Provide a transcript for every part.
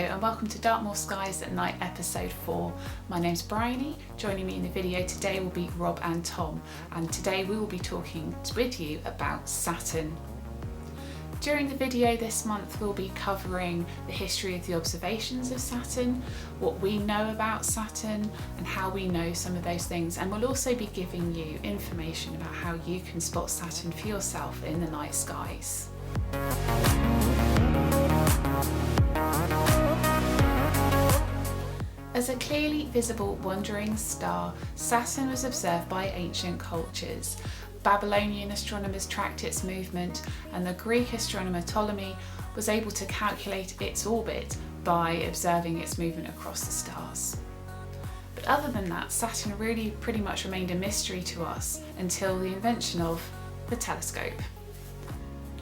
and welcome to Dartmoor Skies at Night episode 4. My name's Bryony. Joining me in the video today will be Rob and Tom, and today we will be talking with you about Saturn. During the video this month we'll be covering the history of the observations of Saturn, what we know about Saturn and how we know some of those things, and we'll also be giving you information about how you can spot Saturn for yourself in the night skies. As a clearly visible wandering star, Saturn was observed by ancient cultures. Babylonian astronomers tracked its movement, and the Greek astronomer Ptolemy was able to calculate its orbit by observing its movement across the stars. But other than that, Saturn really pretty much remained a mystery to us until the invention of the telescope.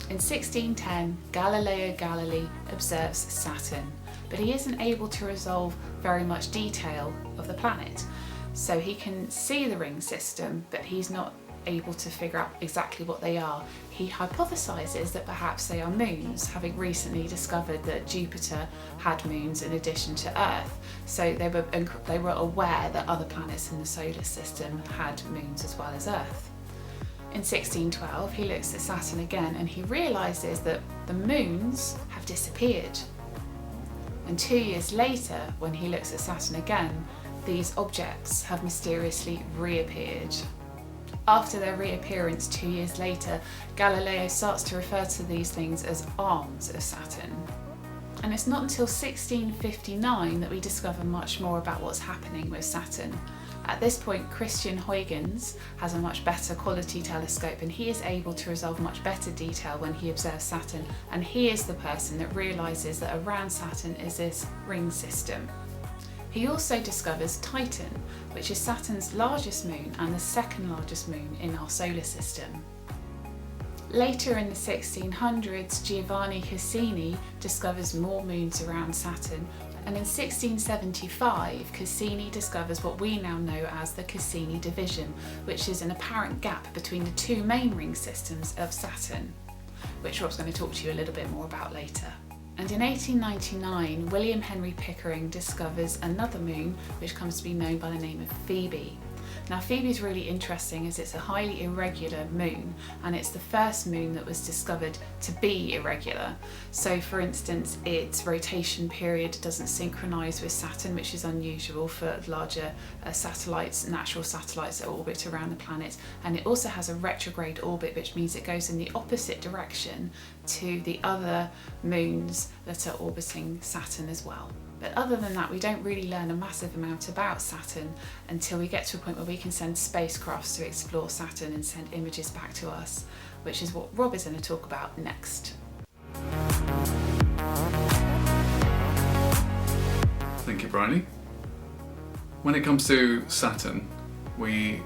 In 1610, Galileo Galilei observes Saturn, but he isn't able to resolve very much detail of the planet. So he can see the ring system, but he's not able to figure out exactly what they are. He hypothesises that perhaps they are moons, having recently discovered that Jupiter had moons in addition to Earth. So they were aware that other planets in the solar system had moons as well as Earth. In 1612, he looks at Saturn again and he realises that the moons have disappeared. And 2 years later, when he looks at Saturn again, these objects have mysteriously reappeared. After their reappearance 2 years later, Galileo starts to refer to these things as arms of Saturn. And it's not until 1659 that we discover much more about what's happening with Saturn. At this point, Christiaan Huygens has a much better quality telescope and he is able to resolve much better detail when he observes Saturn, and he is the person that realises that around Saturn is this ring system. He also discovers Titan, which is Saturn's largest moon and the second largest moon in our solar system. Later in the 1600s, Giovanni Cassini discovers more moons around Saturn, and in 1675 Cassini discovers what we now know as the Cassini division, which is an apparent gap between the two main ring systems of Saturn, which Rob's going to talk to you a little bit more about later. And in 1899, William Henry Pickering discovers another moon which comes to be known by the name of Phoebe. Now Phoebe is really interesting as it's a highly irregular moon, and it's the first moon that was discovered to be irregular. So for instance, its rotation period doesn't synchronise with Saturn, which is unusual for larger satellites, natural satellites that orbit around the planet. And it also has a retrograde orbit, which means it goes in the opposite direction to the other moons that are orbiting Saturn as well. But other than that, we don't really learn a massive amount about Saturn until we get to a point where we can send spacecrafts to explore Saturn and send images back to us, which is what Rob is going to talk about next. Thank you, Bryony. When it comes to Saturn, we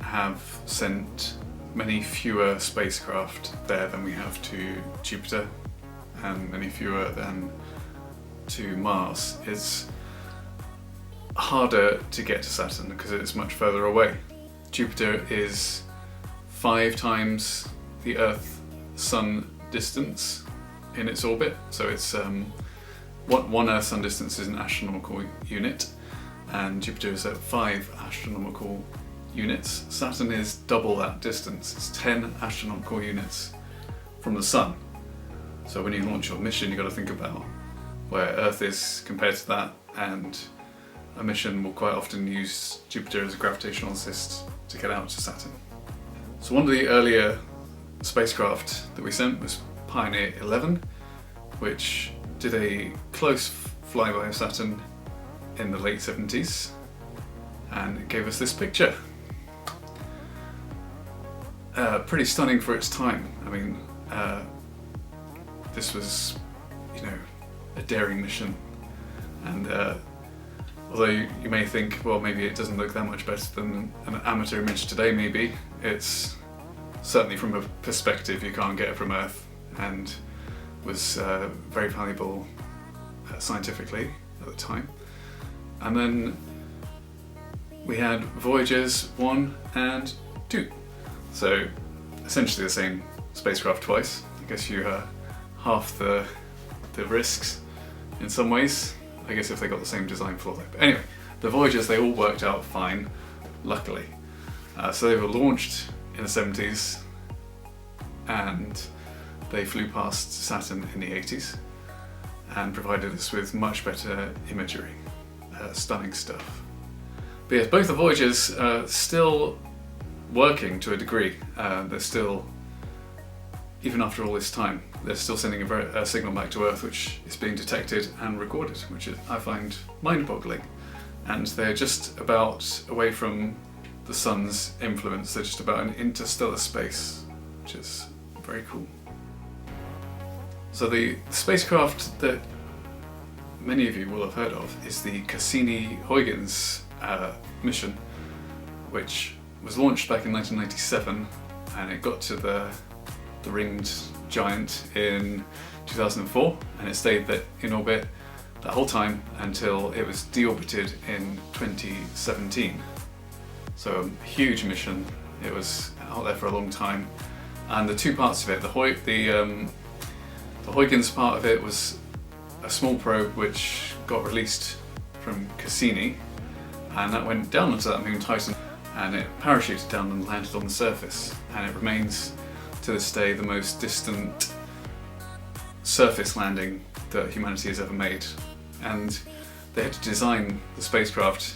have sent many fewer spacecraft there than we have to Jupiter, and many fewer than to Mars. It's harder to get to Saturn because it's much further away. Jupiter is 5 times the Earth-Sun distance in its orbit, so it's one Earth-Sun distance is an astronomical unit, and Jupiter is at 5 astronomical units. Saturn is double that distance. It's 10 astronomical units from the Sun. So when you launch your mission, you've got to think about where Earth is compared to that, and a mission will quite often use Jupiter as a gravitational assist to get out to Saturn. So one of the earlier spacecraft that we sent was Pioneer 11, which did a close flyby of Saturn in the late 70s, and it gave us this picture. Pretty stunning for its time. I mean, this was, a daring mission, and although you may think, well, maybe it doesn't look that much better than an amateur image today, maybe it's certainly, from a perspective you can't get it from Earth, and was very valuable scientifically at the time. And then we had Voyagers 1 and 2, so essentially the same spacecraft twice. I guess you half the risks in some ways. I guess if they got the same design floor. But anyway, the voyages, they all worked out fine, luckily. So they were launched in the 70s and they flew past Saturn in the 80s and provided us with much better imagery. Stunning stuff. But yes, both the voyages are still working to a degree. They're still, even after all this time, they're still sending a signal back to Earth which is being detected and recorded, which I find mind-boggling. And they're just about away from the sun's influence. They're just about in interstellar space, which is very cool. So the spacecraft that many of you will have heard of is the Cassini-Huygens mission, which was launched back in 1997, and it got to the ringed giant in 2004, and it stayed in orbit that whole time until it was deorbited in 2017. So a huge mission. It was out there for a long time, and the two parts of it, the Huygens part of it was a small probe which got released from Cassini, and that went down onto that moon Titan, and it parachuted down and landed on the surface, and it remains to this day the most distant surface landing that humanity has ever made. And they had to design the spacecraft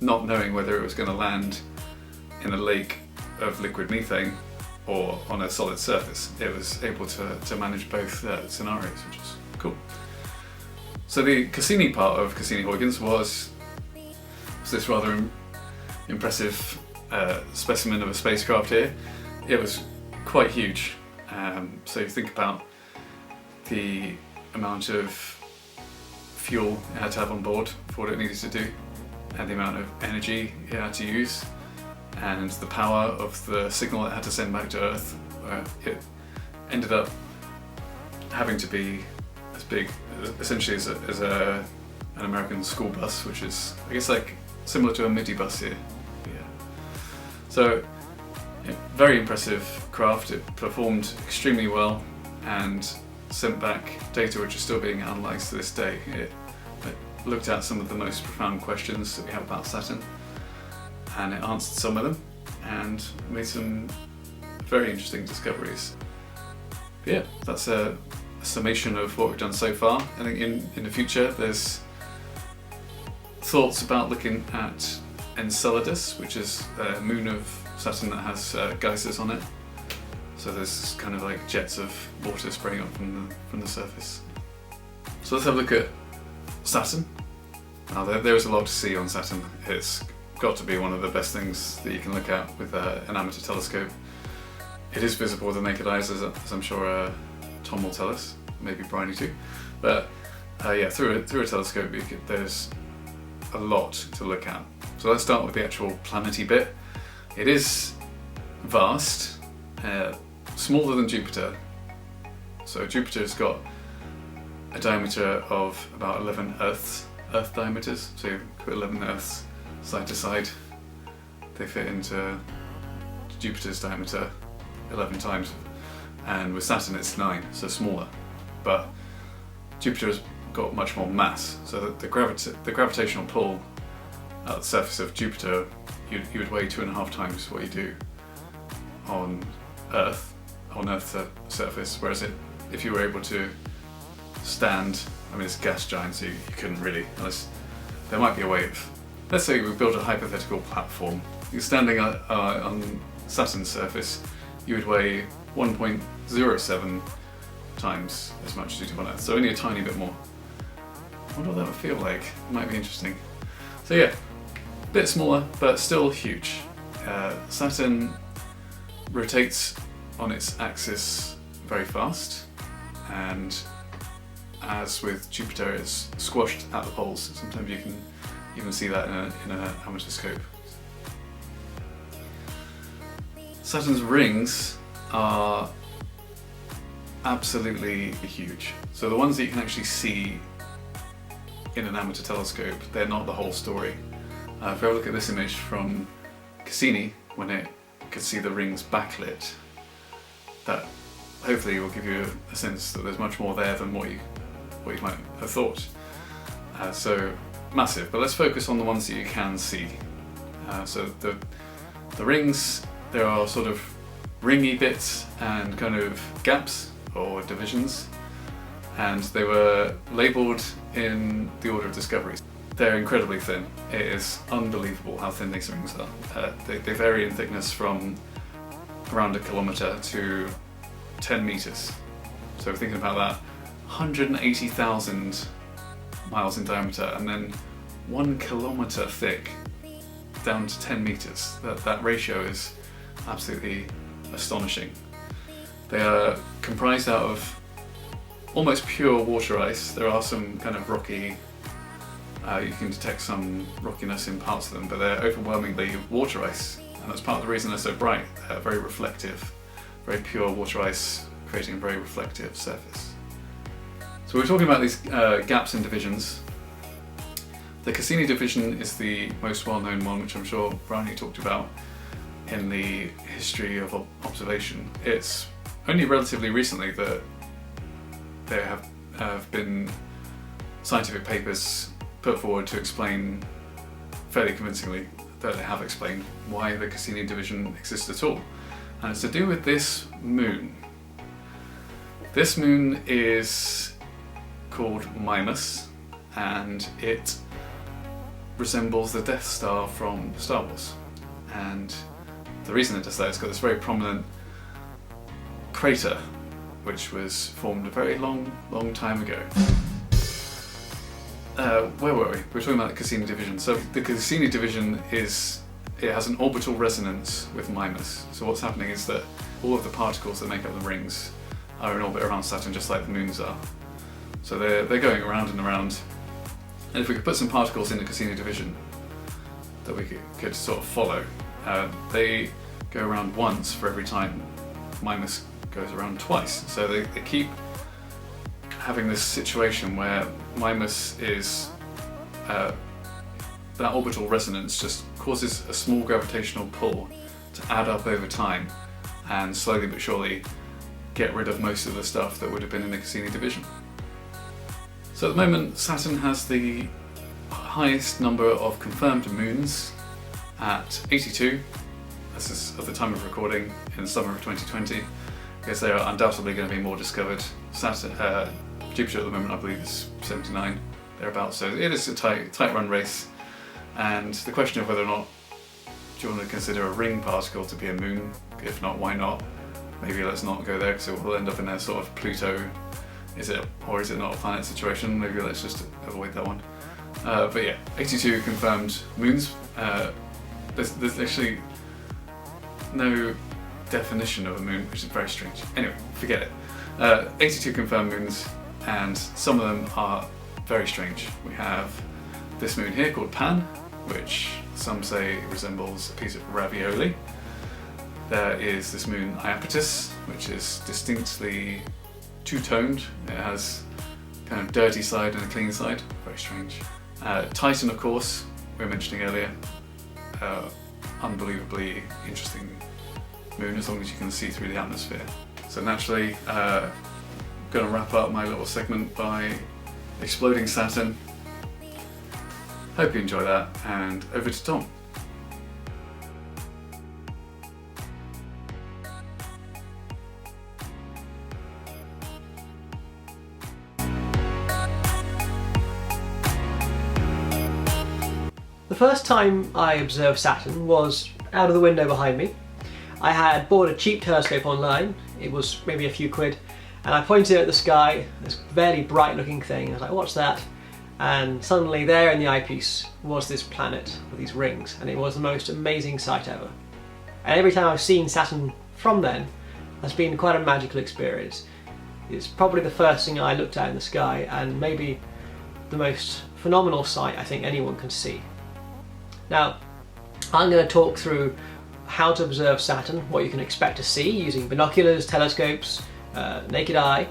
not knowing whether it was going to land in a lake of liquid methane or on a solid surface. It was able to manage both scenarios, which is cool. So the Cassini part of Cassini-Huygens was this rather impressive specimen of a spacecraft here. It was quite huge. So you think about the amount of fuel it had to have on board for what it needed to do, and the amount of energy it had to use, and the power of the signal it had to send back to Earth. It ended up having to be as big, essentially, as an American school bus, which is, I guess, like similar to a midi bus here. Yeah. So, very impressive craft. It performed extremely well and sent back data which are still being analysed to this day. It looked at some of the most profound questions that we have about Saturn, and it answered some of them and made some very interesting discoveries. But yeah, that's a summation of what we've done so far. I think in the future there's thoughts about looking at Enceladus, which is a moon of Saturn that has geysers on it. So there's kind of like jets of water spraying up from the surface. So let's have a look at Saturn. Now there is a lot to see on Saturn. It's got to be one of the best things that you can look at with an amateur telescope. It is visible with the naked eyes, as I'm sure Tom will tell us, maybe Bryony too. But yeah, through a telescope there's a lot to look at. So let's start with the actual planety bit. It is vast, smaller than Jupiter. So Jupiter's got a diameter of about 11 Earth diameters. So you put 11 Earths side to side. They fit into Jupiter's diameter 11 times. And with Saturn it's 9, so smaller. But Jupiter's got much more mass. So the gravitational pull at the surface of Jupiter, you would weigh 2.5 times what you do on Earth's surface. Whereas if you were able to stand, I mean it's a gas giant, so you couldn't really, unless there might be a way of, let's say we build a hypothetical platform. You're standing on Saturn's surface, you would weigh 1.07 times as much as you do on Earth, so only a tiny bit more. I wonder what that would feel like. It might be interesting. So yeah, a bit smaller, but still huge. Saturn rotates on its axis very fast, and as with Jupiter, it's squashed at the poles. Sometimes you can even see that in an amateur scope. Saturn's rings are absolutely huge. So the ones that you can actually see in an amateur telescope, they're not the whole story. If I look at this image from Cassini, when it could see the rings backlit, that hopefully will give you a sense that there's much more there than what you what you might have thought. So massive, but let's focus on the ones that you can see. So the rings, there are sort of ringy bits and kind of gaps or divisions, and they were labelled in the order of discovery. They're incredibly thin. It is unbelievable how thin these rings are. They vary in thickness from around 1 kilometre to 10 metres. So we're thinking about that, 180,000 miles in diameter and then 1 kilometre thick down to 10 metres. That ratio is absolutely astonishing. They are comprised out of almost pure water ice. There are some kind of rocky, you can detect some rockiness in parts of them, but they're overwhelmingly water ice, and that's part of the reason they're so bright. They're very reflective, very pure water ice, creating a very reflective surface. So we're talking about these gaps and divisions. The Cassini division is the most well-known one, which I'm sure Bryony talked about in the history of observation. It's only relatively recently that there have been scientific papers put forward to explain fairly convincingly that they have explained why the Cassini division exists at all. And it's to do with this moon. This moon is called Mimas, and it resembles the Death Star from Star Wars. And the reason it does that is got this very prominent crater which was formed a very long time ago. Where were we? We were talking about the Cassini division. So the Cassini division has an orbital resonance with Mimas. So what's happening is that all of the particles that make up the rings are in orbit around Saturn, just like the moons are. So they're going around and around. And if we could put some particles in the Cassini division that we could sort of follow, they go around once for every time Mimas goes around twice. So they keep having this situation where Mimas is, that orbital resonance just causes a small gravitational pull to add up over time and slowly but surely get rid of most of the stuff that would have been in the Cassini division. So at the moment Saturn has the highest number of confirmed moons at 82. This is at the time of recording in the summer of 2020, because there are undoubtedly going to be more discovered. Jupiter at the moment I believe is 79, thereabouts, so it is a tight run race. And the question of whether or not do you want to consider a ring particle to be a moon, if not, why not? Maybe let's not go there because it will end up in a sort of Pluto, is it not a planet situation? Maybe let's just avoid that one. But yeah, 82 confirmed moons. There's actually no definition of a moon, which is very strange. Anyway, forget it. 82 confirmed moons, and some of them are very strange. We have this moon here called Pan, which some say resembles a piece of ravioli. There is this moon Iapetus, which is distinctly two-toned. It has kind of dirty side and a clean side. Very strange. Titan, of course, we were mentioning earlier. Unbelievably interesting moon, as long as you can see through the atmosphere. So naturally, I'm going to wrap up my little segment by exploding Saturn. Hope you enjoy that, and over to Tom. The first time I observed Saturn was out of the window behind me. I had bought a cheap telescope online, it was maybe a few quid, and I pointed at the sky, this very bright looking thing, and I was like, what's that? And suddenly there in the eyepiece was this planet with these rings, and it was the most amazing sight ever. And every time I've seen Saturn from then, has been quite a magical experience. It's probably the first thing I looked at in the sky, and maybe the most phenomenal sight I think anyone can see. Now, I'm going to talk through how to observe Saturn, what you can expect to see using binoculars, telescopes, naked eye,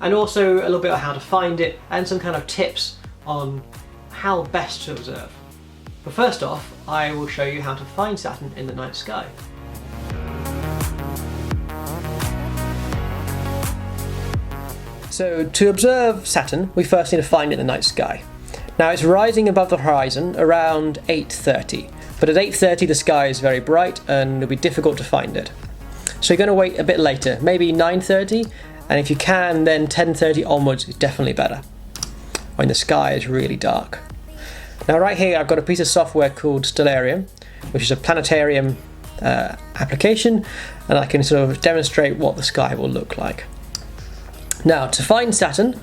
and also a little bit of how to find it and some kind of tips on how best to observe. But first off, I will show you how to find Saturn in the night sky. So to observe Saturn, we first need to find it in the night sky. Now it's rising above the horizon around 8:30, but at 8:30 the sky is very bright and it'll be difficult to find it. So you're going to wait a bit later, maybe 9:30, and if you can then 10:30 onwards is definitely better, when the sky is really dark. Now right here I've got a piece of software called Stellarium, which is a planetarium application, and I can sort of demonstrate what the sky will look like. Now to find Saturn,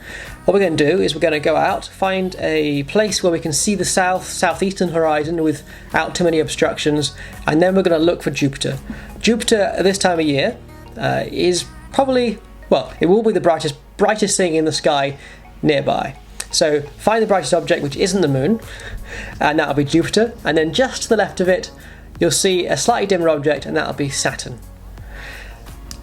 what we're going to do is we're going to go out, find a place where we can see the southeastern horizon without too many obstructions, and then we're going to look for Jupiter. Jupiter at this time of year is probably, well, it will be the brightest thing in the sky nearby. So find the brightest object, which isn't the moon, and that'll be Jupiter, and then just to the left of it you'll see a slightly dimmer object, and that'll be Saturn.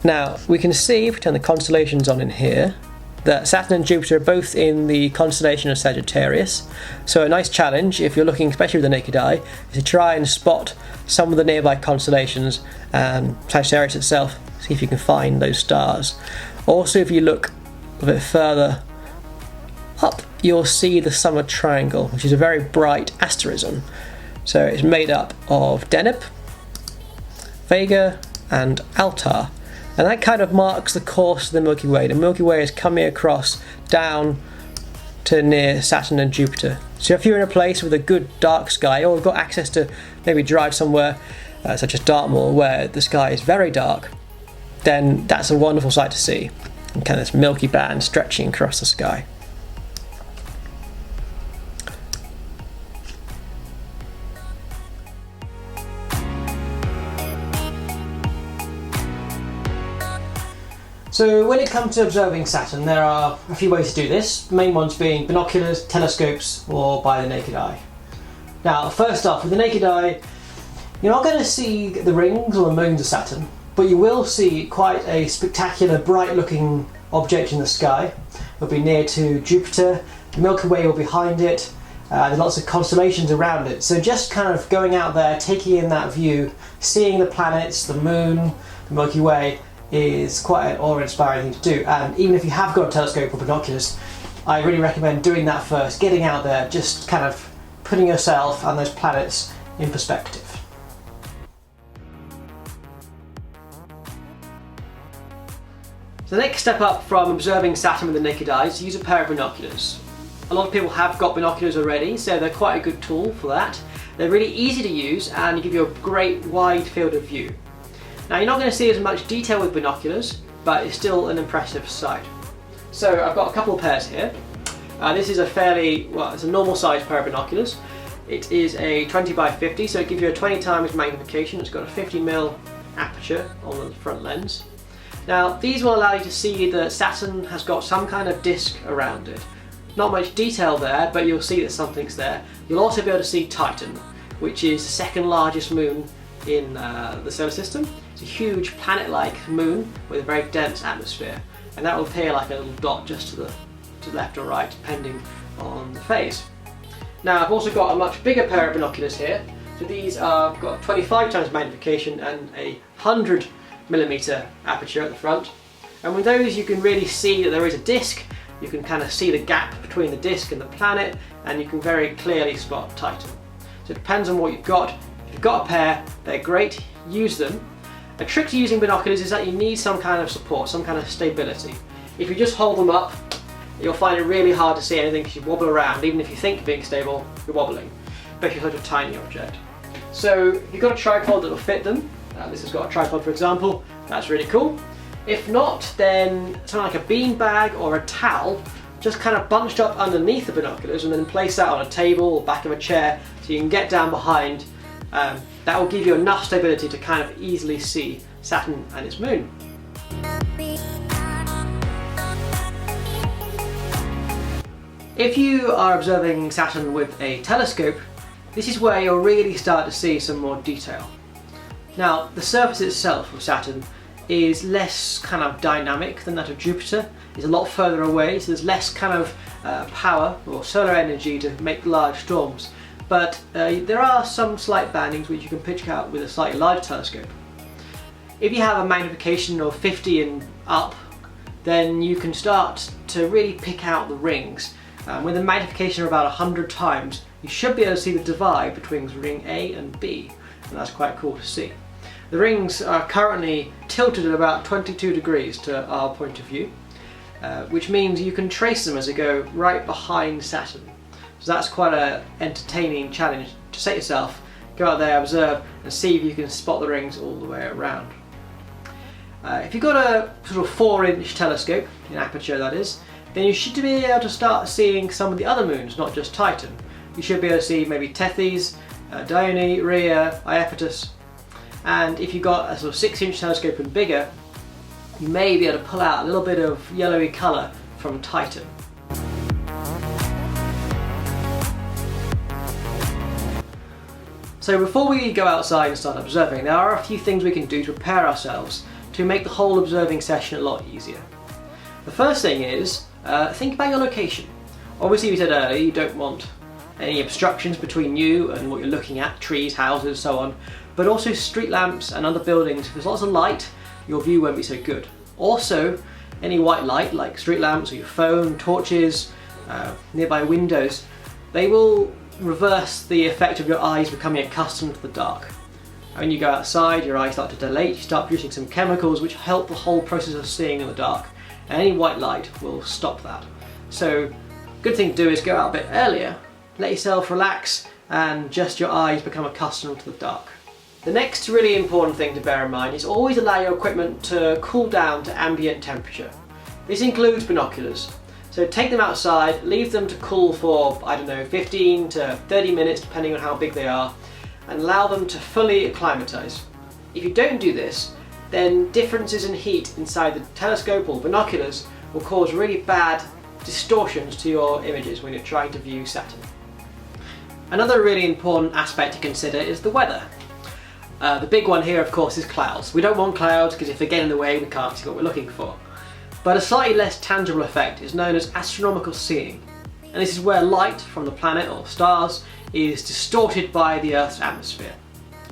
Now we can see, if we turn the constellations on in here, that Saturn and Jupiter are both in the constellation of Sagittarius. So a nice challenge, if you're looking especially with the naked eye, is to try and spot some of the nearby constellations and Sagittarius itself, see if you can find those stars. Also, if you look a bit further up, you'll see the Summer Triangle, which is a very bright asterism. So it's made up of Deneb, Vega and Altar. And that kind of marks the course of the Milky Way. The Milky Way is coming across down to near Saturn and Jupiter. So if you're in a place with a good dark sky, or you've got access to maybe drive somewhere such as Dartmoor where the sky is very dark, then that's a wonderful sight to see. And kind of this milky band stretching across the sky. So when it comes to observing Saturn, there are a few ways to do this, the main ones being binoculars, telescopes, or by the naked eye. Now first off, with the naked eye, you're not going to see the rings or the moons of Saturn, but you will see quite a spectacular, bright looking object in the sky. It'll be near to Jupiter, the Milky Way will be behind it, there's lots of constellations around it. So just kind of going out there, taking in that view, seeing the planets, the moon, the Milky Way, is quite an awe-inspiring thing to do. And even if you have got a telescope or binoculars, I really recommend doing that first, getting out there, just kind of putting yourself and those planets in perspective. So the next step up from observing Saturn with the naked eye is to use a pair of binoculars. A lot of people have got binoculars already, so they're quite a good tool for that. They're really easy to use and give you a great wide field of view. Now you're not going to see as much detail with binoculars, but it's still an impressive sight. So I've got a couple of pairs here. This is a fairly, well, it's a normal size pair of binoculars. It is a 20 by 50, so it gives you a 20 times magnification. It's got a 50mm aperture on the front lens. Now these will allow you to see that Saturn has got some kind of disk around it. Not much detail there, but you'll see that something's there. You'll also be able to see Titan, which is the second largest moon in the solar system. It's a huge planet-like moon with a very dense atmosphere, and that will appear like a little dot just to the left or right, depending on the phase. Now I've also got a much bigger pair of binoculars here. So these are got 25 times magnification and a 100mm aperture at the front. And with those you can really see that there is a disk. You can kind of see the gap between the disk and the planet, and you can very clearly spot Titan. So it depends on what you've got. If you've got a pair, they're great, use them. A trick to using binoculars is that you need some kind of support, some kind of stability. If you just hold them up, you'll find it really hard to see anything because you wobble around. Even if you think you're being stable, you're wobbling, especially such a tiny object. So if you've got a tripod that will fit them, this has got a tripod for example, that's really cool. If not, then something like a bean bag or a towel, just kind of bunched up underneath the binoculars and then place that on a table or back of a chair so you can get down behind. That will give you enough stability to kind of easily see Saturn and its moon. If you are observing Saturn with a telescope, this is where you'll really start to see some more detail. Now, the surface itself of Saturn is less kind of dynamic than that of Jupiter. It's a lot further away, so there's less kind of power or solar energy to make large storms. But there are some slight bandings which you can pick out with a slightly larger telescope. If you have a magnification of 50 and up, then you can start to really pick out the rings. With a magnification of about 100 times, you should be able to see the divide between ring A and B, and that's quite cool to see. The rings are currently tilted at about 22 degrees to our point of view, which means you can trace them as they go right behind Saturn. So that's quite an entertaining challenge to set yourself. Go out there, observe, and see if you can spot the rings all the way around. If you've got a sort of 4-inch telescope, an aperture that is, then you should be able to start seeing some of the other moons, not just Titan. You should be able to see maybe Tethys, Bryony, Rhea, Iapetus. And if you've got a sort of 6-inch telescope and bigger, you may be able to pull out a little bit of yellowy colour from Titan. So before we go outside and start observing, there are a few things we can do to prepare ourselves to make the whole observing session a lot easier. The first thing is, think about your location. Obviously, we said earlier you don't want any obstructions between you and what you're looking at, trees, houses, so on, but also street lamps and other buildings. If there's lots of light, your view won't be so good. Also, any white light like street lamps or your phone, torches, nearby windows, they will reverse the effect of your eyes becoming accustomed to the dark. When you go outside, your eyes start to dilate, you start producing some chemicals which help the whole process of seeing in the dark. And any white light will stop that. So, good thing to do is go out a bit earlier, let yourself relax, and just your eyes become accustomed to the dark. The next really important thing to bear in mind is always allow your equipment to cool down to ambient temperature. This includes binoculars. So take them outside, leave them to cool for, I don't know, 15 to 30 minutes depending on how big they are, and allow them to fully acclimatise. If you don't do this, then differences in heat inside the telescope or binoculars will cause really bad distortions to your images when you're trying to view Saturn. Another really important aspect to consider is the weather. The big one here, of course, is clouds. We don't want clouds because if they get in the way, we can't see what we're looking for. But a slightly less tangible effect is known as astronomical seeing. And this is where light from the planet or stars is distorted by the Earth's atmosphere.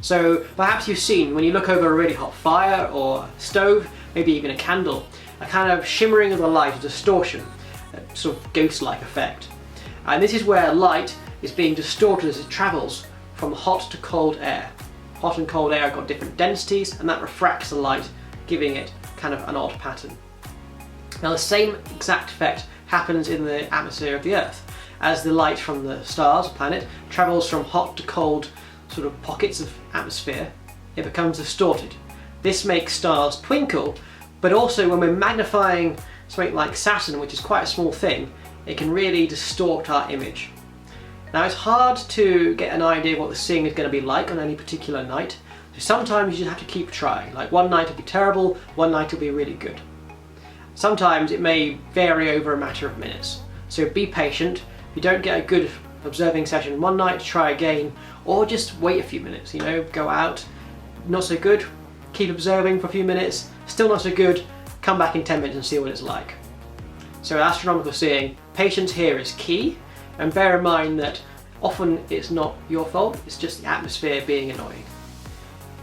So perhaps you've seen when you look over a really hot fire or a stove, maybe even a candle, a kind of shimmering of the light, a distortion, a sort of ghost-like effect. And this is where light is being distorted as it travels from hot to cold air. Hot and cold air have got different densities and that refracts the light, giving it kind of an odd pattern. Now the same exact effect happens in the atmosphere of the Earth. As the light from the stars, planet, travels from hot to cold sort of pockets of atmosphere, it becomes distorted. This makes stars twinkle, but also when we're magnifying something like Saturn, which is quite a small thing, it can really distort our image. Now it's hard to get an idea of what the seeing is going to be like on any particular night, so sometimes you just have to keep trying. Like one night will be terrible, one night will be really good. Sometimes it may vary over a matter of minutes, so be patient. If you don't get a good observing session one night, try again, or just wait a few minutes, go out, not so good, keep observing for a few minutes, still not so good, come back in 10 minutes and see what it's like. So astronomical seeing, patience here is key, and bear in mind that often it's not your fault, it's just the atmosphere being annoying.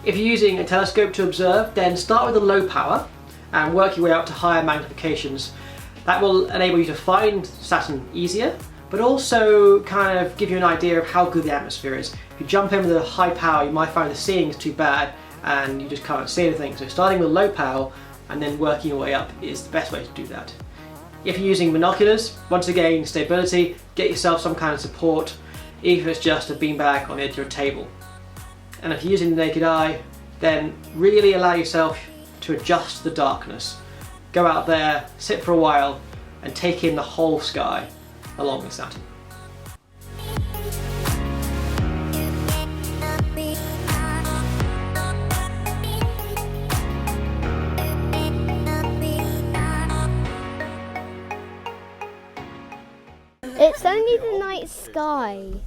If you're using a telescope to observe, then start with a low power and work your way up to higher magnifications. That will enable you to find Saturn easier, but also kind of give you an idea of how good the atmosphere is. If you jump in with a high power, you might find the seeing is too bad and you just can't see anything. So starting with low power and then working your way up is the best way to do that. If you're using binoculars, once again, stability, get yourself some kind of support, even if it's just a beanbag on the edge of a table. And if you're using the naked eye, then really allow yourself to adjust to the darkness. Go out there, sit for a while, and take in the whole sky along with Saturn. It's only the night sky.